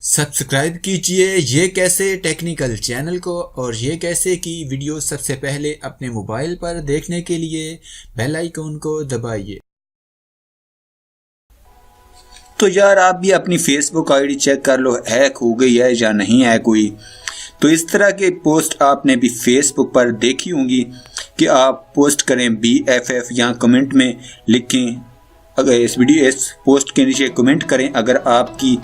Subscribe कीजिए ये कैसे टेक्निकल चैनल को और ये कैसे की वीडियो सबसे पहले अपने मोबाइल पर देखने के लिए बेल आइकन को दबाइए। तो यार आप भी अपनी फेसबुक आईडी चेक कर लो, हैक हो गई है या नहीं हैक हुई। तो इस तरह के पोस्ट आपने भी फेसबुक पर देखी होंगी कि आप पोस्ट करें BFF, यहाँ कमेंट में लिखें, अगर इस पोस्ट के नीचे कमेंट करें, अगर आपकी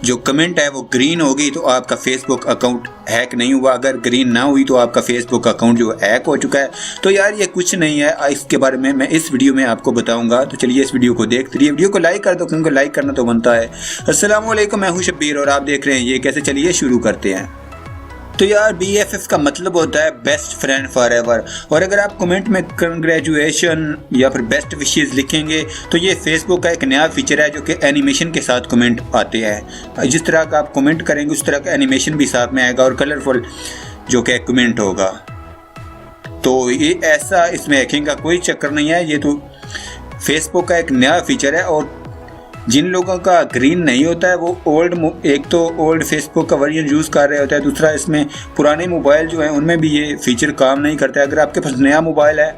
जो कमेंट है वो ग्रीन होगी तो आपका फेसबुक अकाउंट हैक नहीं हुआ, अगर ग्रीन ना हुई तो आपका फेसबुक अकाउंट जो हैक हो चुका है। तो यार ये कुछ नहीं है, इसके बारे में मैं इस वीडियो में आपको बताऊंगा। तो चलिए इस वीडियो को देखते रहिए, वीडियो को लाइक कर दो क्योंकि लाइक करना तो बनता है। अस्सलाम वालेकुम, मैं हूं शब्बीर और आप देख रहे हैं ये कैसे। चलिए शुरू करते हैं। तो यार BFF का मतलब होता है बेस्ट फ्रेंड फॉर एवर, और अगर आप कमेंट में कंग्रेचुलेशन या फिर बेस्ट विशेस लिखेंगे तो ये फेसबुक का एक नया फीचर है जो कि एनिमेशन के साथ कमेंट आते हैं। जिस तरह का आप कमेंट करेंगे उस तरह का एनिमेशन भी साथ में आएगा और कलरफुल जो कि कमेंट होगा। तो ये ऐसा, इसमें हैकिंग का कोई चक्कर नहीं है, ये तो फेसबुक का एक नया फीचर है। और जिन लोगों का ग्रीन नहीं होता है वो एक तो ओल्ड फेसबुक का वर्जन यूज़ कर रहे होता है, दूसरा इसमें पुराने मोबाइल जो हैं उनमें भी ये फीचर काम नहीं करता है। अगर आपके पास नया मोबाइल है,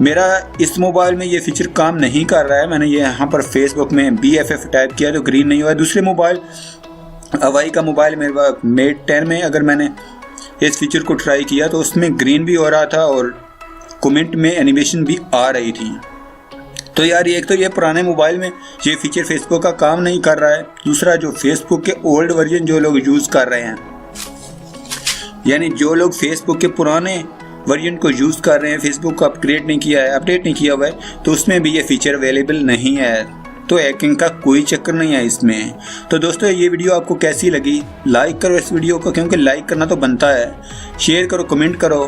मेरा इस मोबाइल में ये फीचर काम नहीं कर रहा है, मैंने ये यहाँ पर फेसबुक में BFF टाइप किया तो ग्रीन नहीं हुआ। दूसरे मोबाइल हवाई का मोबाइल मेरे पास Mate 10 में अगर मैंने इस फीचर को ट्राई किया तो उसमें ग्रीन भी हो रहा था और कमेंट में एनिमेशन भी आ रही थी। तो यार एक तो ये पुराने मोबाइल में ये फीचर फेसबुक का काम नहीं कर रहा है, दूसरा जो फेसबुक के ओल्ड वर्जन जो लोग यूज़ कर रहे हैं, यानी जो लोग फेसबुक के पुराने वर्जन को यूज़ कर रहे हैं, फेसबुक को अपग्रेड नहीं किया है, अपडेट नहीं किया हुआ है, तो उसमें भी ये फीचर अवेलेबल नहीं है। तो हैकिंग का कोई चक्कर नहीं है इसमें। तो दोस्तों ये वीडियो आपको कैसी लगी, लाइक करो इस वीडियो को क्योंकि लाइक करना तो बनता है, शेयर करो, कमेंट करो।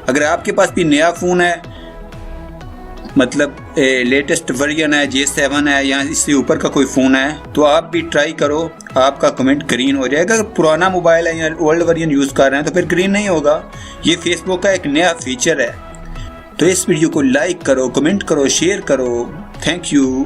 अगर आपके पास भी नया फ़ोन है, मतलब लेटेस्ट वर्जन है, J7 है या इससे ऊपर का कोई फ़ोन है, तो आप भी ट्राई करो, आपका कमेंट ग्रीन हो जाएगा। अगर पुराना मोबाइल है या ओल्ड वर्जन यूज़ कर रहे हैं तो फिर ग्रीन नहीं होगा। ये फेसबुक का एक नया फीचर है। तो इस वीडियो को लाइक करो, कमेंट करो, शेयर करो। Thank you.